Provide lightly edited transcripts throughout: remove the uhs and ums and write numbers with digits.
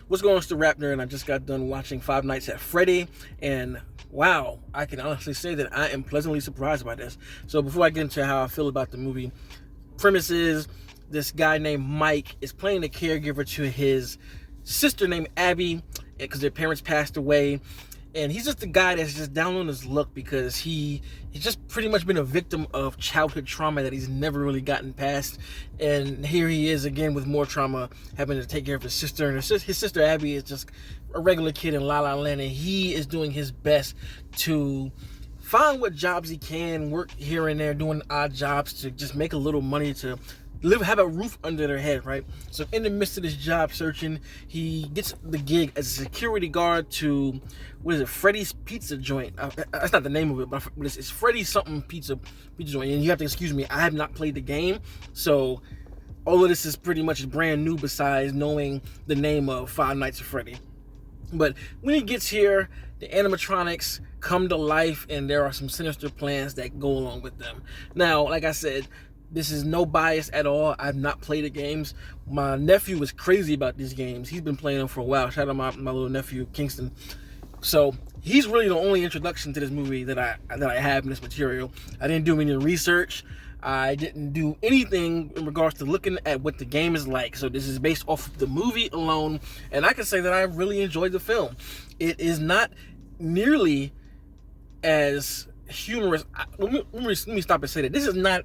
What's going on, Mr. RapNerd? And I just got done watching Five Nights at Freddy, and wow, I can honestly say that I am pleasantly surprised by this. So before I get into how I feel about the movie, premise is this guy named Mike is playing a caregiver to his sister named Abby because their parents passed away. And he's just a guy that's just down on his luck because he's just pretty much been a victim of childhood trauma that he's never really gotten past. And here he is again with more trauma, having to take care of his sister. And his sister Abby is just a regular kid in La La Land, and he is doing his best to find what jobs he can, work here and there, doing odd jobs to just make a little money to have a roof under their head, right? So in the midst of this job searching, he gets the gig as a security guard to, what is it, Freddy's Pizza Joint. That's not the name of it, but it's Freddy's something pizza joint. And you have to excuse me, I have not played the game, so all of this is pretty much brand new besides knowing the name of Five Nights at Freddy. But when he gets here, the animatronics come to life, and there are some sinister plans that go along with them. Now, like I said, this is no bias at all. I've not played the games. My nephew is crazy about these games. He's been playing them for a while. Shout out my little nephew, Kingston. So he's really the only introduction to this movie that I have in this material. I didn't do any research. I didn't do anything in regards to looking at what the game is like. So this is based off of the movie alone. And I can say that I really enjoyed the film. It is not nearly as humorous. Let me stop and say that. This is not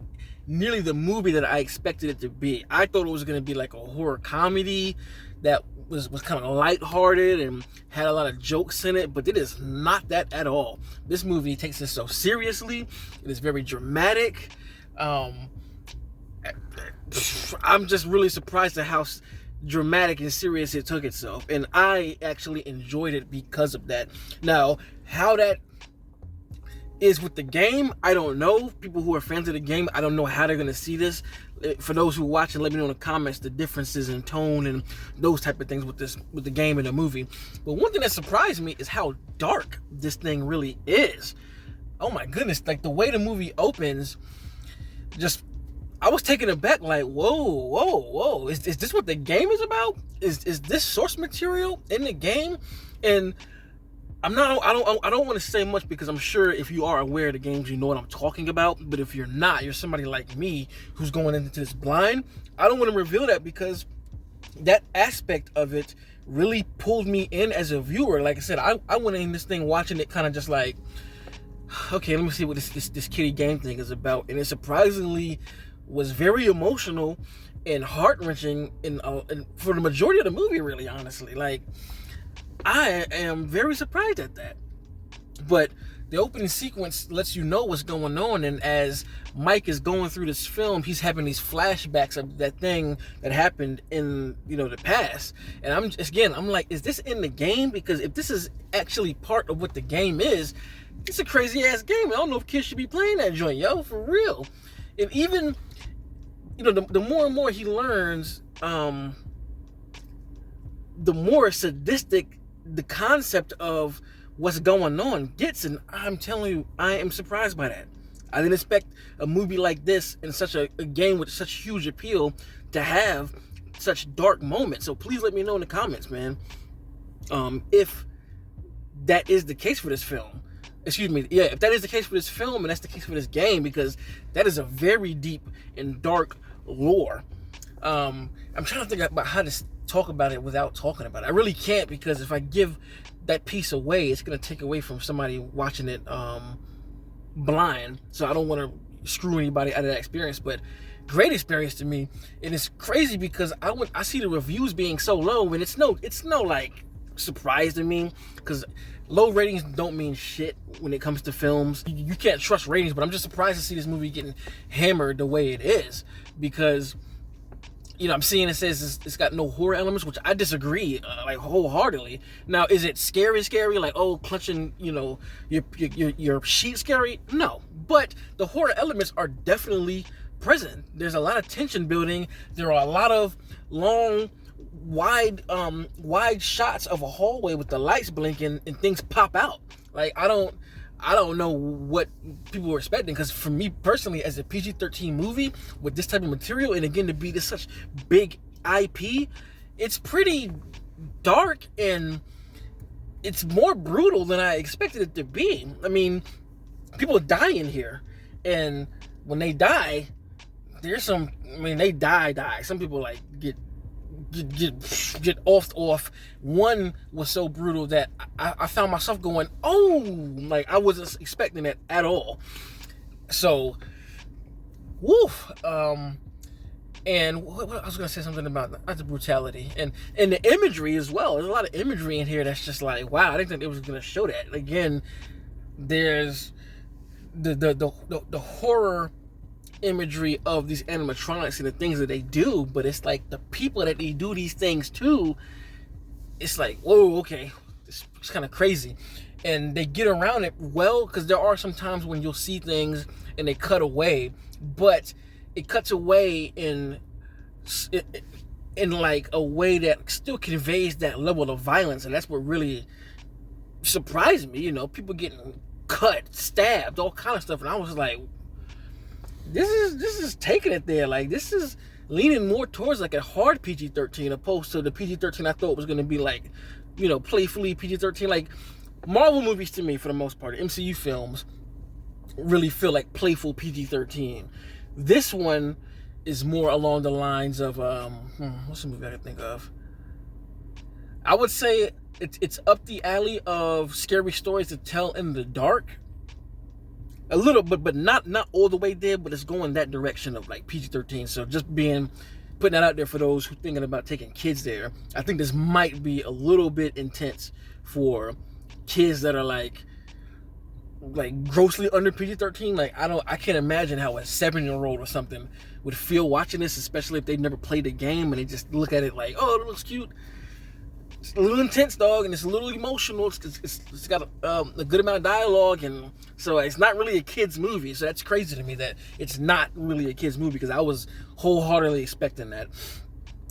nearly the movie that I expected it to be. I thought it was going to be like a horror comedy that was kind of lighthearted and had a lot of jokes in it, but it is not that at all. This movie takes itself seriously. It is very dramatic. I'm just really surprised at how dramatic and serious it took itself, and I actually enjoyed it because of that. Now, how that is with the game, I don't know. People who are fans of the game, I don't know how they're going to see this. For those who watch, and let me know in the comments the differences in tone and those type of things with the game and the movie. But one thing that surprised me is how dark this thing really is. Oh my goodness, like the way the movie opens, just I was taken aback, like whoa, is this what the game is about? Is this source material in the game? And I don't want to say much because I'm sure if you are aware of the games, you know what I'm talking about. But if you're not, you're somebody like me who's going into this blind. I don't want to reveal that because that aspect of it really pulled me in as a viewer. Like I said, I went in this thing watching it kind of just like, okay, let me see what this Kiddy game thing is about. And it surprisingly was very emotional and heart-wrenching and for the majority of the movie, really, honestly. Like, I am very surprised at that. But the opening sequence lets you know what's going on, and as Mike is going through this film, he's having these flashbacks of that thing that happened in, the past. And I'm like, is this in the game? Because if this is actually part of what the game is, it's a crazy ass game. I don't know if kids should be playing that joint, yo, for real. And even, the more and more he learns, the more sadistic the concept of what's going on gets, and I'm telling you, I am surprised by that. I didn't expect a movie like this in such a game with such huge appeal to have such dark moments. So please let me know in the comments, man, if that is the case for this film. Excuse me, yeah, if that is the case for this film and that's the case for this game, because that is a very deep and dark lore. I'm trying to think about how to talk about it without talking about it. I really can't, because if I give that piece away, it's going to take away from somebody watching it blind. So I don't want to screw anybody out of that experience, but great experience to me. And it's crazy because I see the reviews being so low, and it's no like surprise to me, because low ratings don't mean shit when it comes to films. You can't trust ratings, but I'm just surprised to see this movie getting hammered the way it is, because I'm seeing it says it's got no horror elements, which I disagree, like wholeheartedly. Now, is it scary, like, oh, clutching, your sheet scary? No, but the horror elements are definitely present. There's a lot of tension building. There are a lot of long, wide shots of a hallway with the lights blinking and things pop out. Like, I don't know what people were expecting, because for me personally, as a PG-13 movie with this type of material, and again to be this such big IP, it's pretty dark and it's more brutal than I expected it to be. I mean, people die in here, and when they die, there's some. I mean, they die. Some people like get off. One was so brutal that I found myself going, oh, like I wasn't expecting that at all. So, woof. And what I was gonna say something about the brutality and the imagery as well. There's a lot of imagery in here that's just like, wow, I didn't think it was gonna show that. Again, there's the horror imagery of these animatronics and the things that they do, but it's like the people that they do these things to, it's like, whoa, okay, it's kind of crazy. And they get around it well, because there are some times when you'll see things and they cut away, but it cuts away in like a way that still conveys that level of violence, and that's what really surprised me. You know, people getting cut, stabbed, all kind of stuff, and I was like, this is taking it there. Like, this is leaning more towards like a hard PG-13 opposed to the PG-13 I thought was going to be like, you know, playfully PG-13. Like, Marvel movies to me, for the most part, MCU films really feel like playful PG-13. This one is more along the lines of what's the movie I can think of? I would say it's up the alley of scary stories to tell in the dark. A little, but not all the way there, but it's going that direction of like PG-13. So just putting that out there for those who are thinking about taking kids there. I think this might be a little bit intense for kids that are like grossly under PG-13. Like, I can't imagine how a 7-year-old or something would feel watching this, especially if they've never played the game and they just look at it like, oh, it looks cute. It's a little intense, dog, and it's a little emotional. It's got a good amount of dialogue, and so it's not really a kid's movie. So that's crazy to me that it's not really a kid's movie, because I was wholeheartedly expecting that.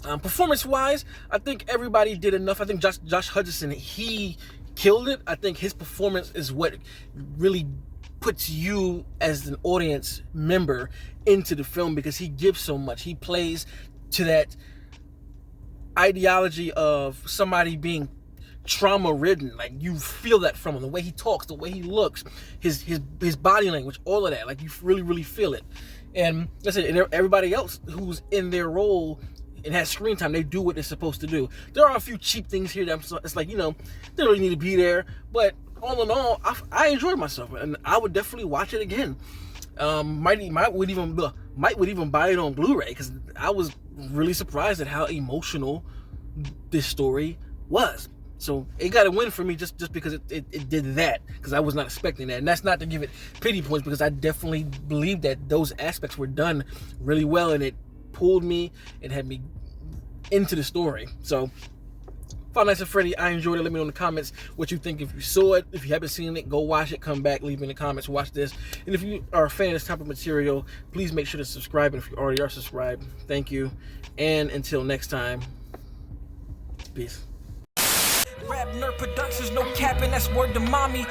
Performance-wise, I think everybody did enough. I think Josh Hutcherson, he killed it. I think his performance is what really puts you as an audience member into the film, because he gives so much. He plays to that ideology of somebody being trauma-ridden. Like, you feel that from him, the way he talks, the way he looks, his body language, all of that. Like, you really feel it. And that's it. And everybody else who's in their role and has screen time, they do what they're supposed to do. There are a few cheap things here that it's like, you know, they don't really need to be there, but all in all, I enjoyed myself, and I would definitely watch it again. Might would even buy it on Blu-ray, because I was really surprised at how emotional this story was. So it got a win for me just because it did that, because I was not expecting that. And that's not to give it pity points, because I definitely believe that those aspects were done really well, and it pulled me and had me into the story. So Five Nights at Freddy, I enjoyed it. Let me know in the comments what you think. If you saw it, if you haven't seen it, go watch it, come back, leave me in the comments, watch this. And if you are a fan of this type of material, please make sure to subscribe. And if you already are subscribed, thank you. And until next time, peace. RapNerd Productions, no capping, that's word to mommy.